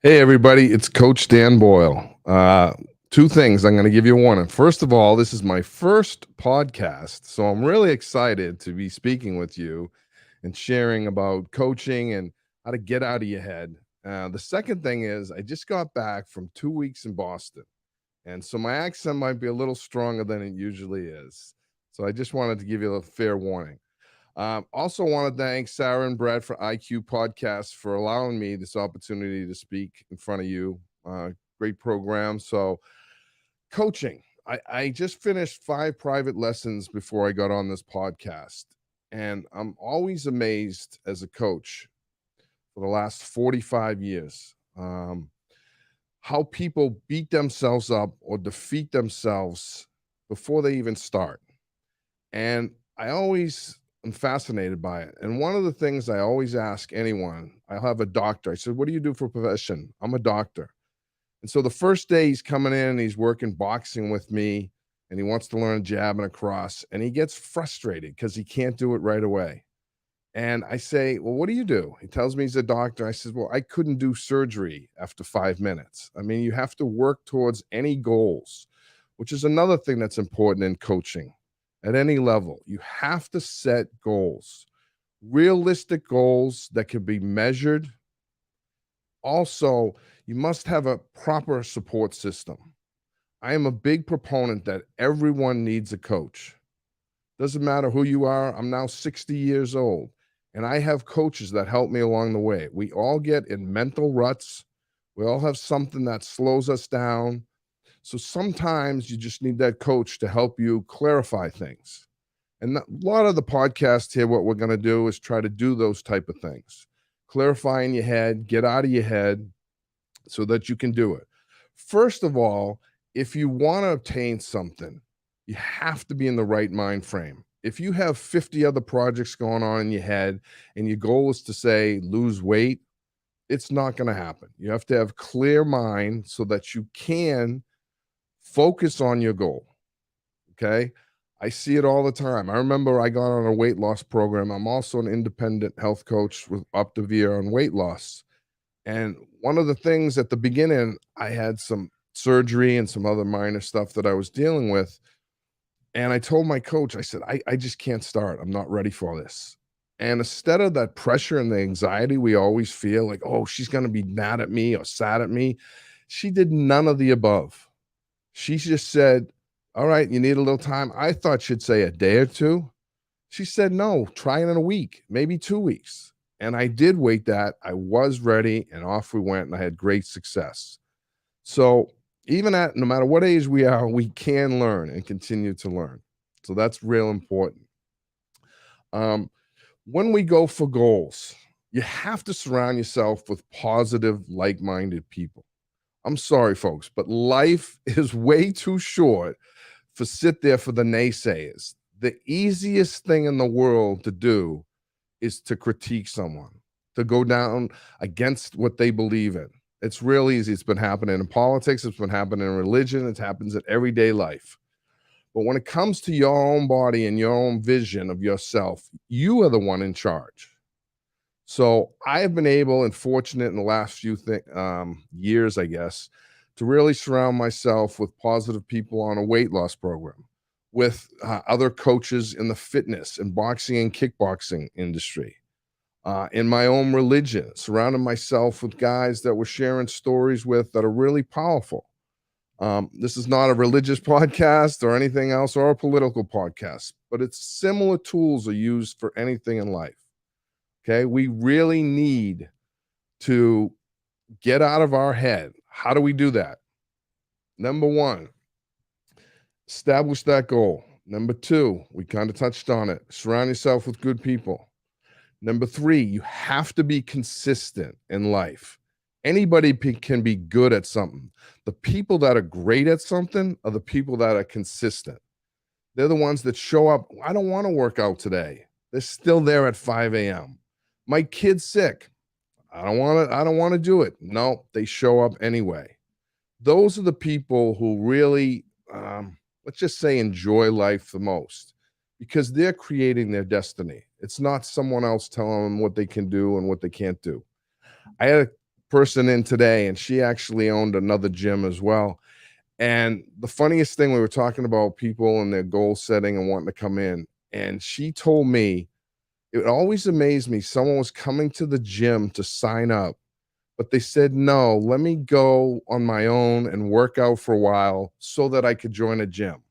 Hey, everybody, it's Coach Dan Boyle. Two things I'm going to give you a warning. First of all, this is my first podcast, so I'm really excited to be speaking with you and sharing about coaching and how to get out of your head. The second thing is, I just got back from 2 weeks in Boston, and so my accent might be a little stronger than it usually is. So I just wanted to give you a fair warning. Also, want to thank Sarah and Brett for IQ Podcasts for allowing me this opportunity to speak in front of you. Great program. So, coaching. I just finished 5 private lessons before I got on this podcast. And I'm always amazed as a coach for the last 45 years how people beat themselves up or defeat themselves before they even start. And I always am fascinated by it. And one of the things I always ask anyone, I'll have a doctor. I said, "What do you do for a profession?" "I'm a doctor." And so the first day he's coming in and he's working boxing with me and he wants to learn a jab and a cross and he gets frustrated because he can't do it right away. And I say, "Well, what do you do?" He tells me he's a doctor. I said, "Well, I couldn't do surgery after 5 minutes." I mean, you have to work towards any goals, which is another thing that's important in coaching at any level. You have to set goals, realistic goals that can be measured. Also, you must have a proper support system. I am a big proponent that everyone needs a coach. Doesn't matter who you are. I'm now 60 years old, and I have coaches that help me along the way. We all get in mental ruts. We all have something that slows us down. So sometimes you just need that coach to help you clarify things. And a lot of the podcast here, what we're going to do is try to do those type of things. Clarify in your head, get out of your head so that you can do it. First of all, if you want to obtain something, you have to be in the right mind frame. If you have 50 other projects going on in your head and your goal is to say lose weight, it's not going to happen. You have to have clear mind so that you can focus on your goal. Okay. I see it all the time. I remember I got on a weight loss program. I'm also an independent health coach with Optavia on weight loss. And one of the things at the beginning, I had some surgery and some other minor stuff that I was dealing with. And I told my coach, I said, I just can't start. I'm not ready for this. And instead of that pressure and the anxiety we always feel like, oh, she's going to be mad at me or sad at me, she did none of the above. She just said, "All right, you need a little time." I thought she'd say a day or two. She said, "No, try it in a week, maybe 2 weeks." And I did wait that. I was ready, and off we went, and I had great success. So, even at no matter what age we are, we can learn and continue to learn. So, that's real important. Um, when we go for goals, you have to surround yourself with positive, like minded people. I'm sorry, folks, but life is way too short for sit there for the naysayers. The easiest thing in the world to do is to critique someone, to go down against what they believe in. It's real easy. It's been happening in politics, it's been happening in religion, it happens in everyday life. But when it comes to your own body and your own vision of yourself, you are the one in charge. So I have been able and fortunate in the last few years, I guess, to really surround myself with positive people on a weight loss program, with other coaches in the fitness and boxing and kickboxing industry, in my own religion, surrounding myself with guys that we're sharing stories with that are really powerful. This is not a religious podcast or anything else or a political podcast, but it's similar tools are used for anything in life. Okay. We really need to get out of our head. How do we do that? Number one, establish that goal. Number two, we kind of touched on it. Surround yourself with good people. Number three, you have to be consistent in life. Anybody can be good at something. The people that are great at something are the people that are consistent. They're the ones that show up. I don't want to work out today. They're still there at 5 a.m. My kid's sick. I don't want to do it. No, they show up anyway. Those are the people who really, let's just say, enjoy life the most because they're creating their destiny. It's not someone else telling them what they can do and what they can't do. I had person in today, and she actually owned another gym as well. And the funniest thing, we were talking about people and their goal setting and wanting to come in, and she told me it always amazed me. Someone was coming to the gym to sign up, but they said, no, let me go on my own and work out for a while so that I could join a gym.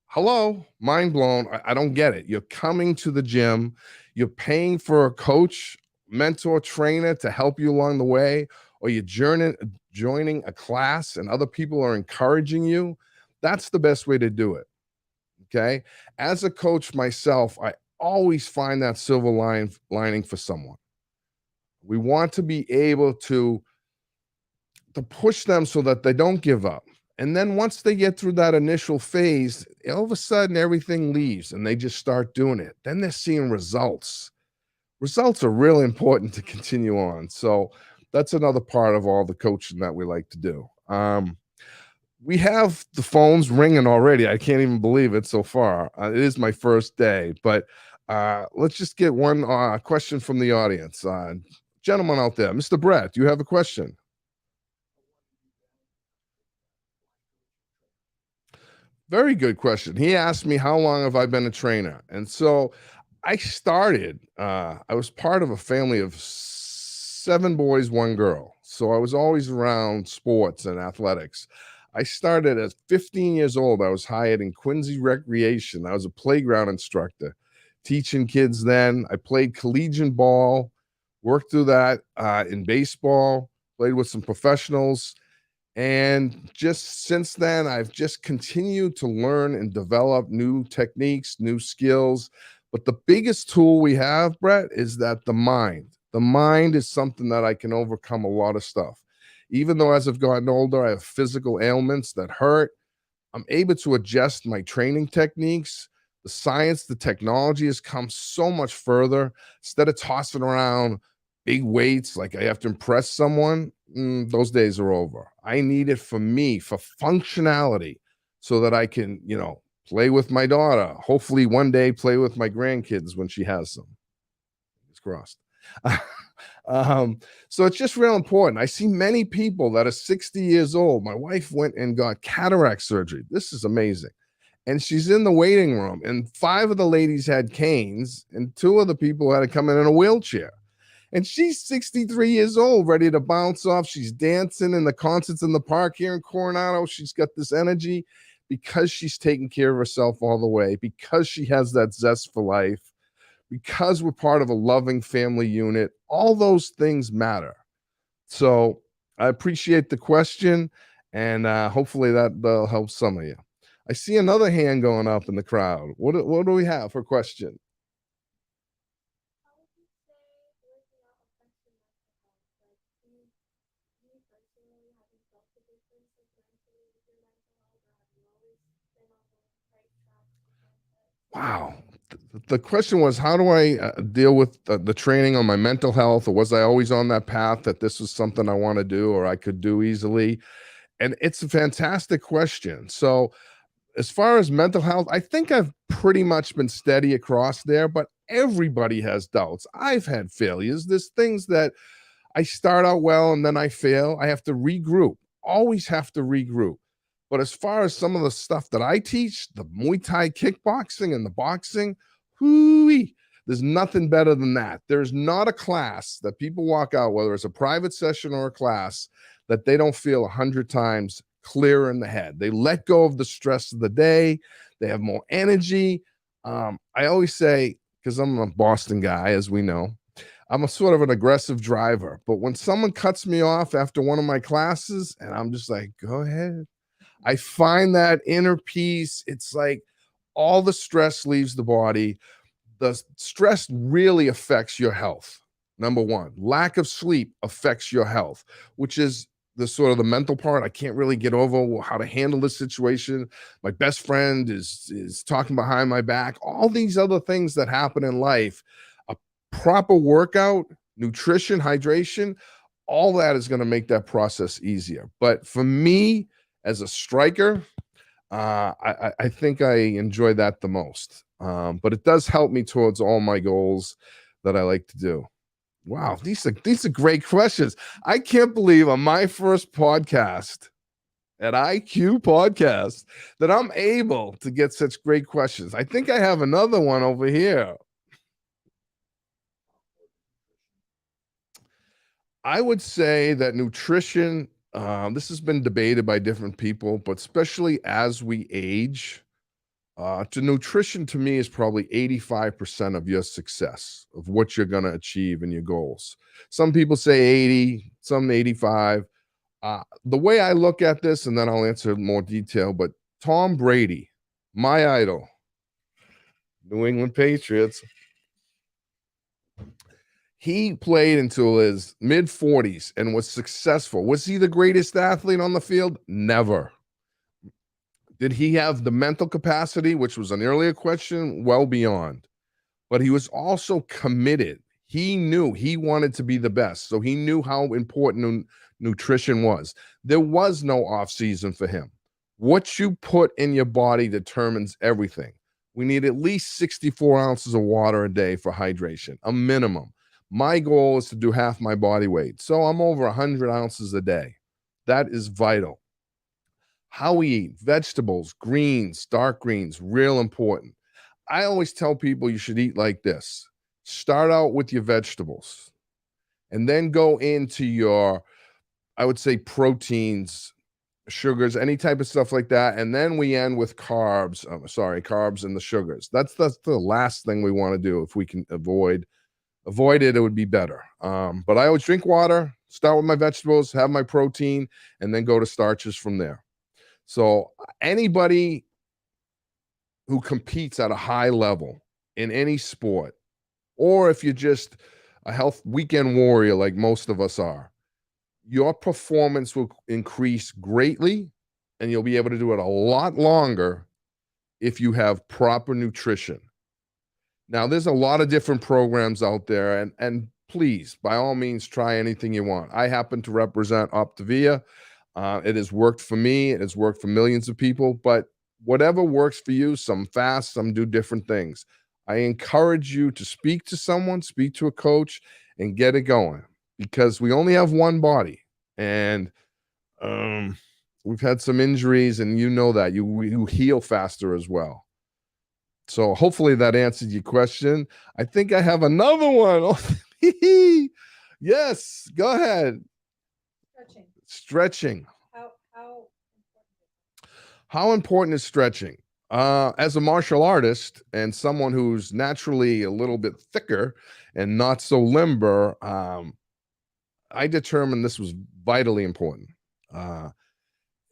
Hello, mind blown. I don't get it. You're coming to the gym, you're paying for a coach, mentor, trainer to help you along the way, or you're joining a class and other people are encouraging you. That's the best way to do it. Okay. As a coach myself, I always find that silver lining for someone. We want to be able to push them so that they don't give up. And then once they get through that initial phase, all of a sudden everything leaves and they just start doing it. Then they're seeing results. Results are really important to continue on. So that's another part of all the coaching that we like to do. We have the phones ringing already. I can't even believe it so far. It is my first day, but let's just get one question from the audience. Gentleman out there, Mr. Brett, do you have a question? Very good question. He asked me, how long have I been a trainer? And so I was part of a family of 7 boys, 1 girl. So I was always around sports and athletics. I started at 15 years old. I was hired in Quincy Recreation. I was a playground instructor, teaching kids then. I played collegiate ball, worked through that in baseball, played with some professionals. And just since then, I've just continued to learn and develop new techniques, new skills. But the biggest tool we have, Brett, is that the mind. The mind is something that I can overcome a lot of stuff. Even though as I've gotten older, I have physical ailments that hurt, I'm able to adjust my training techniques. The science, the technology has come so much further. Instead of tossing around big weights like I have to impress someone, those days are over. I need it for me, for functionality, so that I can, play with my daughter. Hopefully, one day, play with my grandkids when she has some. It's crossed. So it's just real important. I see many people that are 60 years old. My wife went and got cataract surgery. This is amazing. And she's in the waiting room, and 5 of the ladies had canes, and 2 of the people had to come in a wheelchair. And she's 63 years old, ready to bounce off. She's dancing in the concerts in the park here in Coronado. She's got this energy because she's taking care of herself all the way, because she has that zest for life, because we're part of a loving family unit. All those things matter. So I appreciate the question, and hopefully that'll help some of you. I see another hand going up in the crowd. What do we have for question? Wow. The question was, how do I deal with the training on my mental health? Or was I always on that path that this was something I want to do or I could do easily? And it's a fantastic question. So, as far as mental health, I think I've pretty much been steady across there, but everybody has doubts. I've had failures. There's things that I start out well and then I fail. I have to regroup, always have to regroup. But as far as some of the stuff that I teach, the Muay Thai kickboxing and the boxing, hooey, there's nothing better than that. There's not a class that people walk out, whether it's a private session or a class, that they don't feel 100 times clearer in the head. They let go of the stress of the day. They have more energy. I always say, because I'm a Boston guy, as we know, I'm a sort of an aggressive driver. But when someone cuts me off after one of my classes, and I'm just like, go ahead, I find that inner peace. It's like all the stress leaves the body. The stress really affects your health. Number one, lack of sleep affects your health, which is the sort of the mental part. I can't really get over how to handle this situation. My best friend is talking behind my back. All these other things that happen in life, a proper workout, nutrition, hydration, all that is going to make that process easier. But for me, as a striker, I think I enjoy that the most. But it does help me towards all my goals that I like to do. Wow, these are great questions. I can't believe on my first podcast at IQ Podcast that I'm able to get such great questions. I think I have another one over here. I would say that nutrition, this has been debated by different people, but especially as we age, to nutrition to me is probably 85% of your success of what you're going to achieve in your goals. Some people say 80, some 85. The way I look at this, and then I'll answer in more detail, but Tom Brady, my idol, New England Patriots, he played until his mid 40s and was successful. Was he the greatest athlete on the field? Never. Did he have the mental capacity, which was an earlier question? Well beyond. But he was also committed. He knew he wanted to be the best. So he knew how important nutrition was. There was no off season for him. What you put in your body determines everything. We need at least 64 ounces of water a day for hydration, a minimum. My goal is to do half my body weight. So I'm over 100 ounces a day. That is vital. How we eat, vegetables, greens, dark greens, real important. I always tell people you should eat like this. Start out with your vegetables and then go into your, I would say, proteins, sugars, any type of stuff like that. And then we end with carbs. Carbs and the sugars. That's the last thing we want to do. If we can avoid it, it would be better. But I always drink water, start with my vegetables, have my protein, and then go to starches from there. So anybody who competes at a high level in any sport, or if you're just a health weekend warrior like most of us are, your performance will increase greatly and you'll be able to do it a lot longer if you have proper nutrition. Now, there's a lot of different programs out there, and please, by all means, try anything you want. I happen to represent Optavia. It has worked for me. It has worked for millions of people, but whatever works for you, some fast, some do different things. I encourage you to speak to someone, speak to a coach, and get it going because we only have one body. And we've had some injuries, and you know that. You heal faster as well. So hopefully that answered your question. I think I have another one. Yes, go ahead. Stretching. How important is stretching? As a martial artist and someone who's naturally a little bit thicker and not so limber, I determined this was vitally important.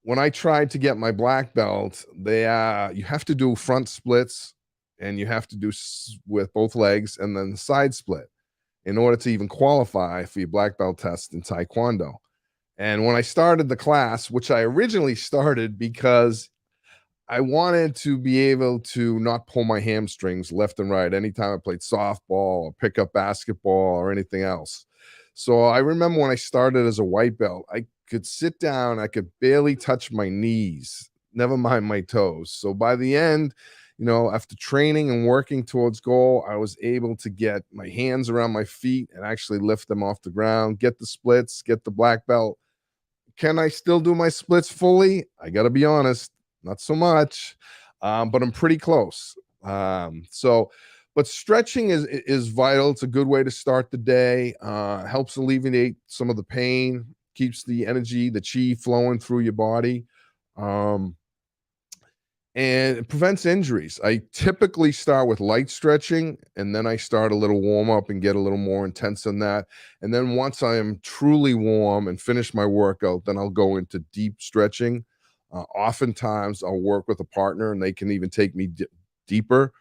When I tried to get my black belt, you have to do front splits and you have to do with both legs and then the side split in order to even qualify for your black belt test in Taekwondo. And when I started the class, which I originally started because I wanted to be able to not pull my hamstrings left and right anytime I played softball or pick up basketball or anything else. So I remember when I started as a white belt, I could sit down, I could barely touch my knees, never mind my toes. So by the end, after training and working towards goal, I was able to get my hands around my feet and actually lift them off the ground, get the splits, get the black belt. Can I still do my splits fully? I got to be honest, not so much, but I'm pretty close. But stretching is vital. It's a good way to start the day. Helps alleviate some of the pain, keeps the energy, the chi flowing through your body. And it prevents injuries. I typically start with light stretching, and then I start a little warm up and get a little more intense on that. And then once I am truly warm and finish my workout, then I'll go into deep stretching. Oftentimes, I'll work with a partner, and they can even take me deeper.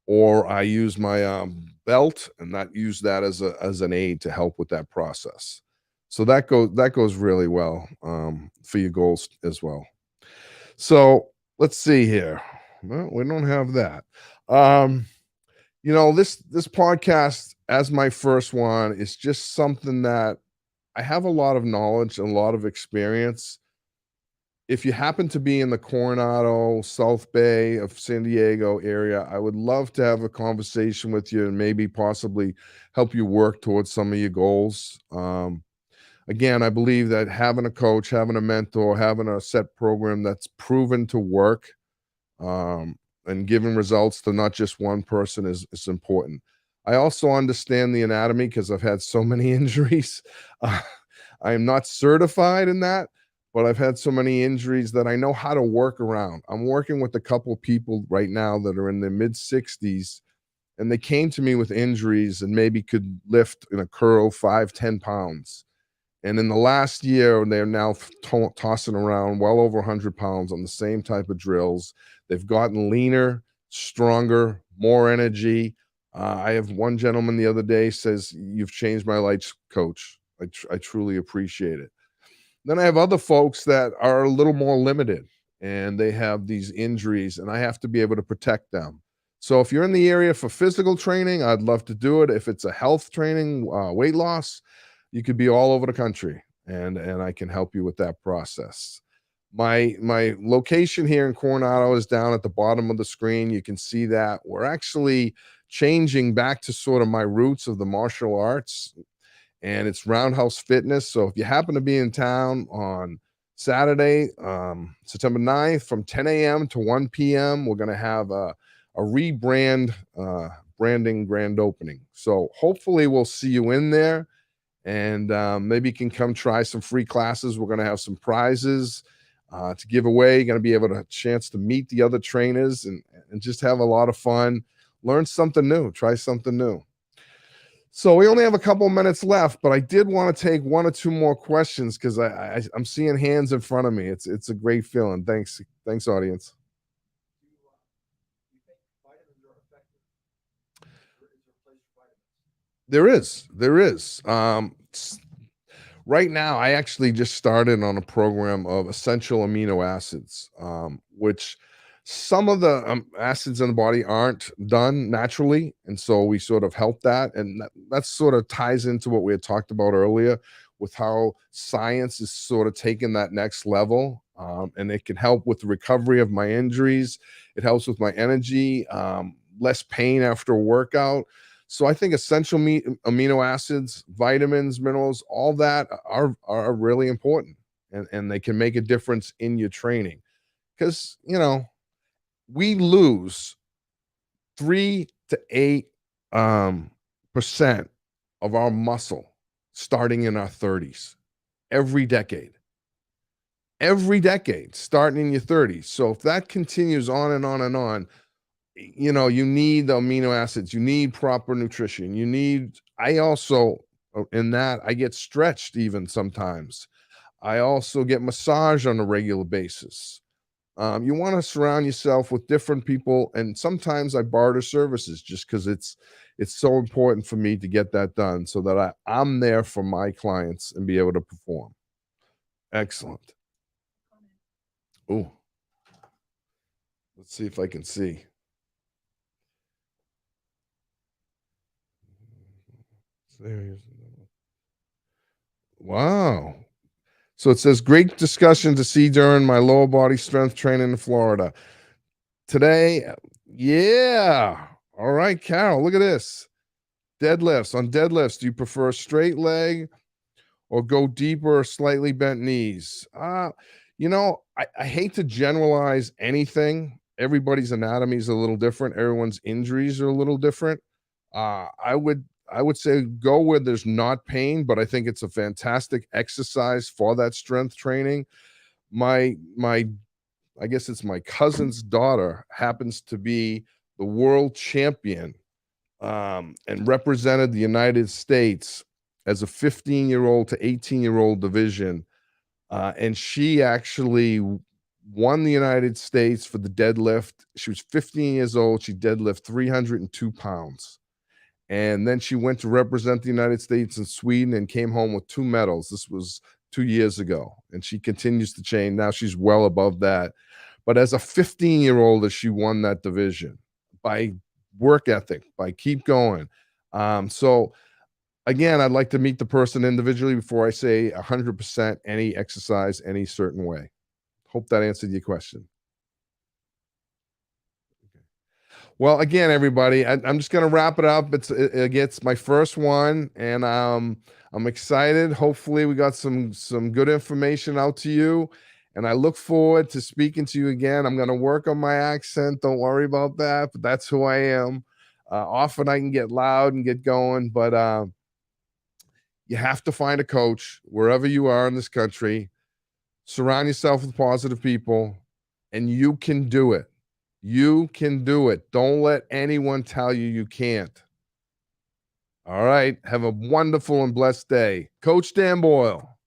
Or I use my belt, and use that as an aid to help with that process. So that goes really well for your goals as well. So let's see here. Well, we don't have that. This podcast as my first one is just something that I have a lot of knowledge and a lot of experience. if you happen to be in the Coronado, South Bay of San Diego area, I would love to have a conversation with you and maybe possibly help you work towards some of your goals. Again, I believe that having a coach, having a mentor, having a set program that's proven to work, and giving results to not just one person is important. I also understand the anatomy because I've had so many injuries. Uh, I am not certified in that, but I've had so many injuries that I know how to work around. I'm working with a couple people right now that are in their mid 60s, and they came to me with injuries and maybe could lift in a curl 5, 10 pounds. And in the last year, they're now tossing around well over 100 pounds on the same type of drills. They've gotten leaner, stronger, more energy. I have one gentleman the other day says, "You've changed my life, coach. I truly appreciate it." Then I have other folks that are a little more limited and they have these injuries, and I have to be able to protect them. So if you're in the area for physical training, I'd love to do it. If it's a health training, weight loss, you could be all over the country, and I can help you with that process. My location here in Coronado is down at the bottom of the screen. You can see that we're actually changing back to sort of my roots of the martial arts, and it's Roundhouse Fitness. So if you happen to be in town on Saturday, September 9th from 10 a.m. to 1 p.m., we're going to have a rebrand branding grand opening. So hopefully we'll see you in there, and maybe you can come try some free classes. We're going to have some prizes to give away. You're going to be able to have a chance to meet the other trainers and just have a lot of fun, learn something new, try something new. So we only have a couple minutes left, but I did want to take one or two more questions because I'm seeing hands in front of me. It's a great feeling. Thanks, audience. There is. Right now, I actually just started on a program of essential amino acids, which some of the acids in the body aren't done naturally. And so we sort of help that. And that sort of ties into what we had talked about earlier with how science is sort of taking that next level. And it can help with the recovery of my injuries. It helps with my energy, less pain after a workout. So I think essential amino acids, vitamins, minerals, all that are really important, and they can make a difference in your training. Because we lose 3 to 8 percent of our muscle starting in our 30s every decade starting in your 30s. So if that continues on and on and on, you need the amino acids, you need proper nutrition, I also, in that, I get stretched even sometimes. I also get massage on a regular basis. You want to surround yourself with different people, and sometimes I barter services just because it's so important for me to get that done so that I'm there for my clients and be able to perform. Excellent. Oh, let's see if I can see. Wow. So it says, great discussion to see during my lower body strength training in Florida. Today, yeah. All right, Carol, look at this. Deadlifts. On deadlifts, do you prefer straight leg or go deeper or slightly bent knees? I hate to generalize anything. Everybody's anatomy is a little different. Everyone's injuries are a little different. I would say go where there's not pain, but I think it's a fantastic exercise for that strength training. My I guess it's my cousin's daughter happens to be the world champion, and represented the United States as a 15-year-old to 18-year-old division. And she actually won the United States for the deadlift. She was 15 years old. She deadlift 302 pounds. And then she went to represent the United States in Sweden and came home with 2 medals. This was 2 years ago. And she continues to train. Now she's well above that. But as a 15-year-old, she won that division by work ethic, by keep going. So again, I'd like to meet the person individually before I say 100% any exercise any certain way. Hope that answered your question. Well, again, everybody, I'm just going to wrap it up. It's my first one, and I'm excited. Hopefully, we got some good information out to you, and I look forward to speaking to you again. I'm going to work on my accent. Don't worry about that. But that's who I am. Often I can get loud and get going, but you have to find a coach wherever you are in this country. Surround yourself with positive people, and you can do it. You can do it. Don't let anyone tell you you can't. All right. Have a wonderful and blessed day. Coach Dan Boyle.